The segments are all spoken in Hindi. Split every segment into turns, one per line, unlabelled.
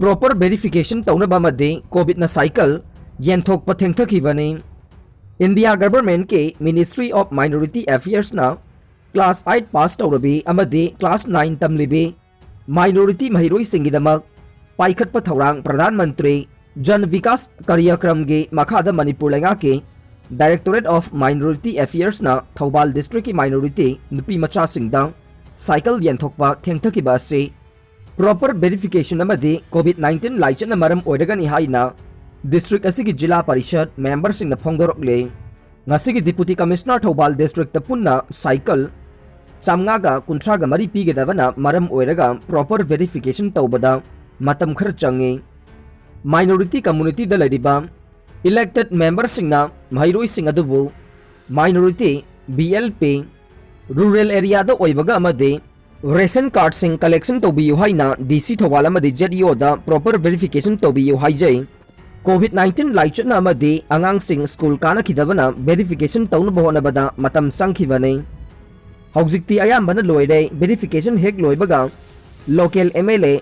proper verification तौनबा मदे कोविड ना साइकिल येंथोक थेंगथखिबने इंडिया गवर्नमेंट के मिनिस्ट्री ऑफ माइनॉरिटी अफेयर्स ना क्लास 8 पास तौरबी अमदे क्लास 9 तमलिबे माइनॉरिटी महिरोई सिंगिदमक पाइखटप थौरांग प्रधानमंत्री जन विकास कार्यक्रम के मखादा मणिपुर लेंगा के डायरेक्टोरेट ऑफ माइनॉरिटी अफेयर्स ना थौबाल डिस्ट्रिक्ट की माइनॉरिटी नुपी मचा सिंगदा साइकिल येंथोकपा थेंगथखिबा से प्रॉपर वेरिफिकेशन अमदे कोविड-19 लाइचन मरम ओइरगनी हाइना डिस्ट्रिक्ट असिगी जिला परिषद मेंबर सिंह फोंदोरकले ngasi deputy commissioner Thoubal district पुन्ना साइकिल चामगा कुंथ्रागा मरी पीगदबना मरम ओइरगा प्रॉपर वेरिफिकेशन तौबदा मतम खर चंगे माइनॉरिटी कम्युनिटी द लैरिबा इलेक्टेड मेंबर सिंगना महिरोई सिंह अदुबु माइनॉरिटी बीएलपी रूरल एरिया द ओइबगा अमदे रेशन कार्ड सिंह कलेक्शन तौबियु हाइना डीसी थौबाल अमदे जेडीओ दा प्रॉपर वेरिफिकेशन तौबियु हाइजै कोविड-19 लाइचन अमदे आंगांग सिंह स्कूल कानखिदबना वेरिफिकेशन तौनबा होनबदा मतम संखिबने हौजिक्ति अयाम्बना लोइरे वेरिफिकेशन हेक लोइबगा लोकल एमएलए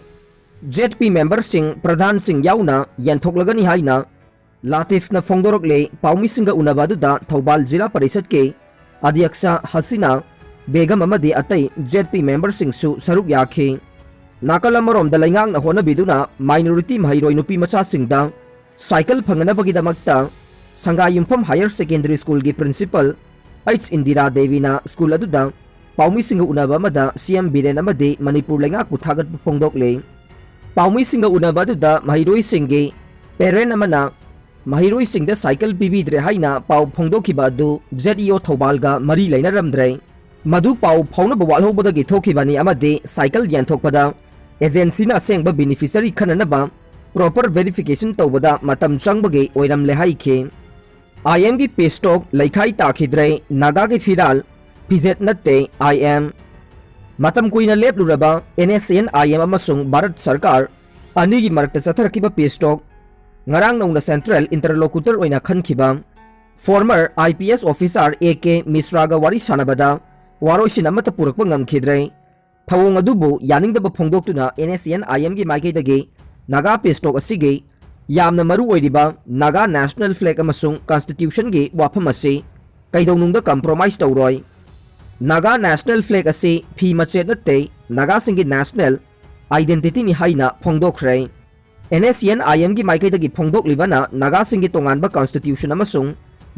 जेडपी मेंबर सिंह प्रधान सिंह याउना यंथोकलगनी हाइना लातिफना फोंदोरकले पाउमी सिंह उनबादुदा थौबाल जिला परिषद के अध्यक्ष हसीना बेगम अमदे अतै जेडपी मेंबर सिंह सु सरुक याखे नाकल अमरोम द लैंगांग होनबिदुना माइनॉरिटी महिरोई नुपी मचा सिंहदा साइकिल फंगनबगीदमक्ता Sangai Yumpham higher secondary school की प्रिंसिपल एच इंदिरा देवीना स्कूल अदुदा पाउमी सिंह उनबा अमदा सीएम बीरेन अमदे मणिपुर लेंगा कुथागत फोंदोकले पाउमी सिंह उनबा अदुदा महिरोई सिंहगे पेरेंट अमना महिरोई सिंह साइकिल पीबीद्रे हाइना पाउ फोंदोखिबा अदु जेडईओ थौबालगा मरी लेनरमद्रे मधु पाउ फौनब वालहोबदगी थोखिबानी अमदे साइकिल यंथोकपदा एजेंसीना असेंगबा बेनिफिशियरी खननबा प्रॉपर वेरिफिकेशन तौबदा मतम चंगबगे ओइरमले हाइखे आईएम की पेस्टोक लैखाई ताखिद्रे नागा के फिराल फिजेट नत्ते आईएम मतम कुइना लेपलुरबा एनएसएन आईएम अमसुंग भारत सरकार अनी की मरक्ता चथरखिबा पेस्टोक ngarang nongna central interlocutor oina khankiba former IPS officer AK Misraga wari sanabada waroisin amata purakpa ngamkhidre thawong adubu yaningdaba phongdoktuna NSN IM gi maikaidagi naga pestok asigi yamna maru oiriba naga national flag amasung constitution gi wafam ase kaidonungda compromise tawroi naga national flag ase phi machet natte naga singi national identity ni haina phongdokre NSN IM की माइकई दगी फोंदोक लिबना नागा सिंह की तोंगानबा कॉन्स्टिट्यूशन अमसुंग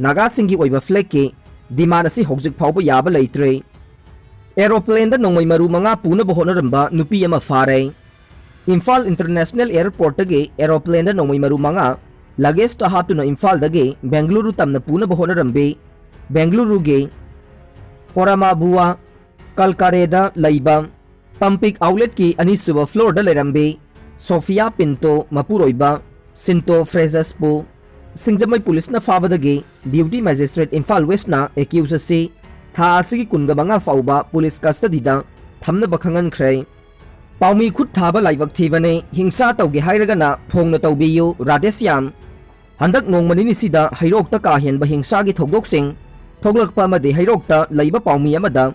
नागा सिंह की ओइबा फ्लैग के डिमांड असि हौजिक फाउबा याबा लैत्रे एरोप्लेन द नोंमै मरु मंगा पुना बहोनरंबा नुपी अमा फारे इम्फाल इंटरनेशनल एयरपोर्ट दगे एरोप्लेन द नोंमै मरु मंगा लगेज ता हातुना इम्फाल दगे बेंगलुरु तमना पुना बहोनरंबे बेंगलुरु गे होरामाबुआ कलकारेदा लैबा पंपिक आउटलेट की अनिसुबा फ्लोर द लेरंबे सोफिया पिंटो मपुरोइबा सिंटो फ्रेजसपो सिंगजमई पुलिस ना फाबदगे ड्यूटी मजिस्ट्रेट इम्फाल वेस्ट ना एक्यूज से था असगी कुनगबंगा फाउबा पुलिस कस्टडीदा थमना बखंगन ख्रे पाउमी खुद थाबा लाइवक थीबने हिंसा तौगे हाइरगना फोंगना तौबियो राधेश्याम हंदक नोंगमनिनि सिदा हैरोक्ता का हेनबा हिंसा गी थौदोकसिंग थौगलकपा मदे हैरोक्ता लैबा पाउमी अमदा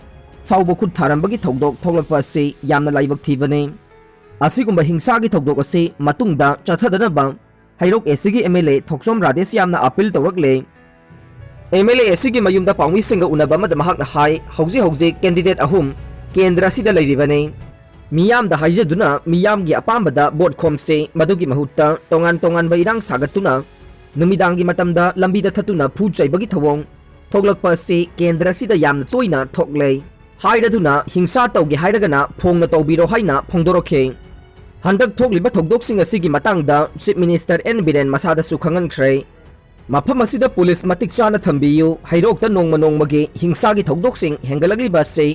फाउबा खुद थारंबगी थौदोक थौगलकपा से यामना लाइवक थीबने असिगुंबा हिंसा की थौदोक असे मतुंगदा चथदनबा हैरोक एसीगी एमएलए थोक्सोम राधेश्यामना अपील तौरकले एमएलए एसीगी मयुमदा पाउमी सिंग उनबा मद महक हाई हौजी हौजी कैंडिडेट अहुम केंद्र सिदा लैरिबने मियाम दा हाइजदुना मियाम गी अपामबदा बोर्ड खोमसे मदुगी महुत्ता तोंगान तोंगान बैरांग सागतुना नुमिदांगी मतमदा लंबीदा थतुना फू चैबगी थवोंग थोगलकपा से केंद्र सिदा यामना तोइना थोकले हाइरदुना हिंसा तौगे हाइरगना फोंगना तौबिरो हाइना फोंदोरखे हंदक थोकलिबा थौदोकसिंग असिगी मतांगदा चीफ मिनिस्टर एन बिरेन मसादसु खंगनख्रे मफम असिदा पुलिस मतिक चाना थंबियु हैरोक्ता नोंगमा नोंगमागे हिंसागी थौदोकसिंग हेंगलगलिबा से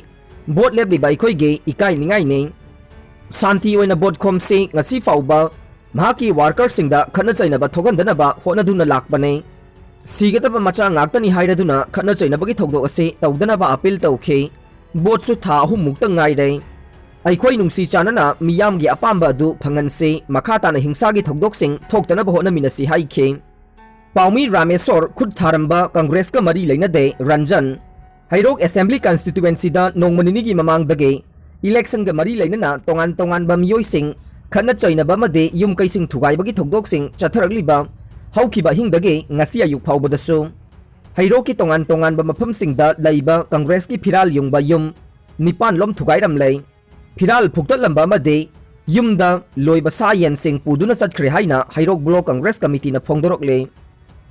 बोट लेबलिबा इखोइगे इकाई निंगाइने शांति ओइना बोट खोमसे ngasi फाउबा महाकी वर्कर सिंगदा खना चैनबा थोगनदनबा होनदुना लाकबने सिगतबा मचा ngakतनी हाइरदुना खना चैनबगी थौदोक असे तौदनबा अपील तौखे बोट था अहुमुक्त गाइरे अखोई नुंसी चानना मियामगी अपाम्बा अदु फंगनसे मखाताना हिंसागी थौदोकसिंग थोक्तनबा होनमिनसी हाइखे पाउमी रामेश्वर खुद थारंबा कांग्रेस का मरी लेनदे रंजन हैरोक असेंबली कॉन्स्टिट्यूएंसी दा नोंगमनिनी की ममांगदगे इलेक्शन का मरी लेनना तोंगान तोंगान बा मियोइसिंग खन्ना चैनबा अमदि युम कैसिंग थुगाइबगी थौदोकसिंग चथरगलिबा हौखिबा हिंगदगी ngasi ayuk फाउबदसु हैरोकी तोंगान तोंगानबा मफमसिंगदा लैबा कांग्रेस की फिराल युंगबा युम निपान लोम थुगाइरम लै फिराल फुक्तलंबा अमदि युमदा लोइबा सा येनसिंग पुदुना चटख्रे हाइना हैरोक ब्लॉक कांग्रेस कमिटीना फोंदोरकले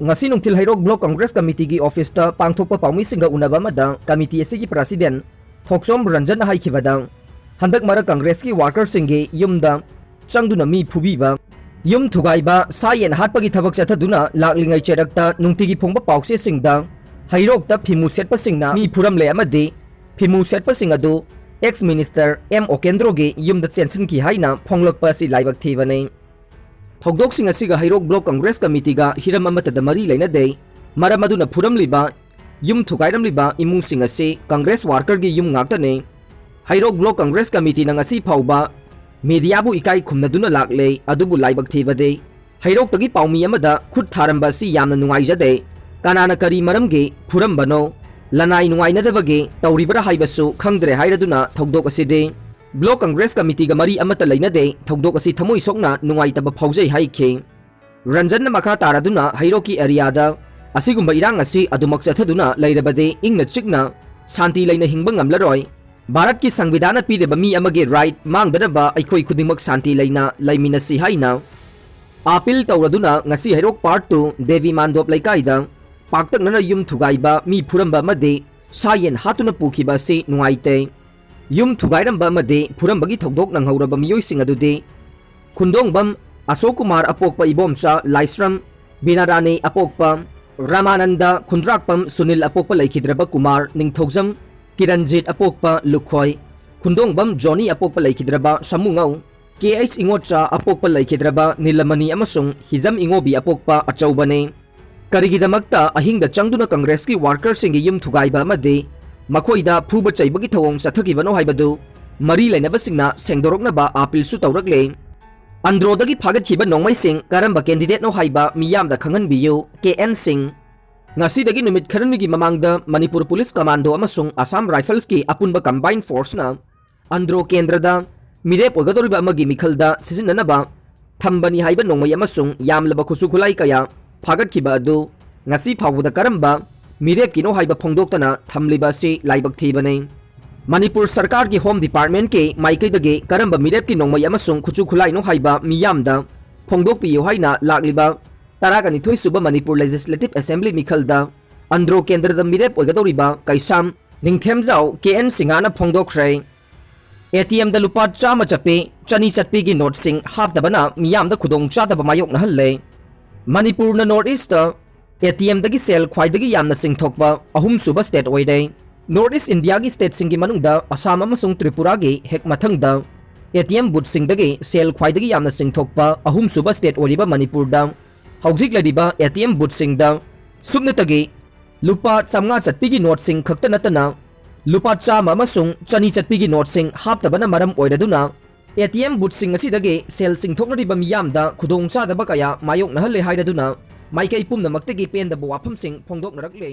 ngasi nungtil हैरोक ब्लॉक कांग्रेस कमिटी की ऑफिसता पांगथोकपा पाउमिसिंगा उनबा मदा कमिटी असिगी प्रेसिडेंट थोकसोम रंजन हाइखिबदा हंदक मरा कांग्रेस की वर्कर सिंगे युमदा चंगदुना मी फुबीबा युम थुगाइबा सायेन हाटपगी थबक चथदुना लाकलिंगाई चेरकता नुंतिगी फोंबा पाउसे सिंगदा हैरोकता फिमु सेटपा सिंगना मी फुरमले अमदि फिमु सेटपा सिंग अदु एक्स मिनिस्टर एम ओकेंद्रोगे युमदा चेंसन की हाइना फोंगलकपा असि लाइबक थीबने थौदोक सिंग असिगा हैरोक ब्लॉक कांग्रेस कमिटीगा हिरम अमतदा मरी लेनदे मरम अदुना फुरमलिबा युम थुगाइरमलिबा इमुंग सिंग असि कांग्रेस वर्कर गी युम ngaktane हैरोक ब्लॉक कांग्रेस कमिटी ना ngasi फाउबा मीडियाबु इकाई खुमनदुना लाकले अदुबु लाइबक थीबदे हैरोक तगी पाउमी अमदा खुद थारंबा सि यामना नुंगाइजदे कानाना करी मरमगे फुरमबनो लनाई नुंगाइनदबगे तौरिबरा हाइबसु खंगद्रे हाइरदुना थौदोक असिदे ब्लॉक कांग्रेस कमिटी गा मरी अमता लैनदे थौदोक असि थमोइ सोकना नुंगाइतब फौजै हाइखे रंजन मखा तारादुना हैरोकी एरियादा असिगुंबा इरांग असि अदुमक चथदुना लैरबदे इंगना चिकना शांति लैना हिंबा ngamlaroi भारत की संविधान पीरेबा मी अमगे राइट मांगदनबा अखोई खुदिमक शांति लैना लैमिनसी हाइना अपील तौरदुना ngasi हैरोक पार्ट 2 देवी मानदोप लैकाइदा पाक्तकनना युम थुगाइबा मी फुरमबा मदे सायेन हातुना पुखिबा से नुआइते युम थुगाइरमबा मदे फुरमबगी थौदोक नंगहौरबा मियोइसिंग अदुदे खुंदोंगबम अशोक कुमार अपोकपा इबोमसा लाइस्रम बिनाराने अपोकपा रामानंदा खुंद्राकपम सुनील अपोकपा लैखिद्रबा कुमार निंगथौजम किरणजीत अपोकपा लुखोय खुंदोंगबम जॉनी अपोकपा लैखिद्रबा समुंगौ केएच इंगोचा अपोकपा लैखिद्रबा नीलमणि अमसुंग हिजम इंगोबी अपोकपा अचौबने करिगिदमक्ता अहिंगदा चंगदुना कांग्रेस की वर्कर सिंग युम थुगाइबा मदे मखोइदा फुबा चैबगी थवोंग चथगिबनो हाइबदु मरी लैनबसिंगना सेंगदोरकनबा अपीलसु तौरकले अंद्रोदगी फागतखिबा नोंमै सिंग करंबा कैंडिडेट नो हाइबा मियामदा खंगनबियु केएन सिंग ngasi numit kharani mamangda Manipur Police Commando amasung Assam Rifles ki apunba combined force na andro kendrada mirep ogadoriba amagi mikhalda sisinanaba thambani haiba nongmai amasung yamlaba khusu khulai kaya phagatkiba adu ngasi phawda karamba mirep kino haiba phongdoktana thamliba se laibak thibane Manipur Sarkar ki Home Department ke maikaidage karamba mirep ki nongmai amasung khuchu khulai no haiba miyamda phongdokpi haina lagliba Taraganithoi suba Manipur Legislative Assembly mikhalda andro kendra mirep oigadoriba kaisam ningthemjau KN Singana phongdokre ATM da lupa chama chape chani chatpi gi note sing half da bana miyam da khudong cha da mayok na halle Manipur na North East ATM da gi sel khwai da gi yamna singthokba ahum suba state oide North East India gi state singi manungda Assam amasung Tripura gi hek mathangda ATM booth sing da gi sel khwai da gi yamna singthokba ahum suba state oriba Manipur da हौजिक लदिबा ATM बूथ सिंगदा सुबनतगे लुपा चामगा चटपीगी नोट सिंग खक्ता नतना लुपा चामा अमसुंग चनी चटपीगी नोट सिंग हापतबना मरम ओइरदुना ATM बूथ सिंग असिदगे सेल सिंग थोकनरिबा मियामदा खुदोंग चादबा कया मायोक नहले हाइरदुना माइकै पुमनमक्तगी पेंदबो वाफम सिंग फोंदोकनरकले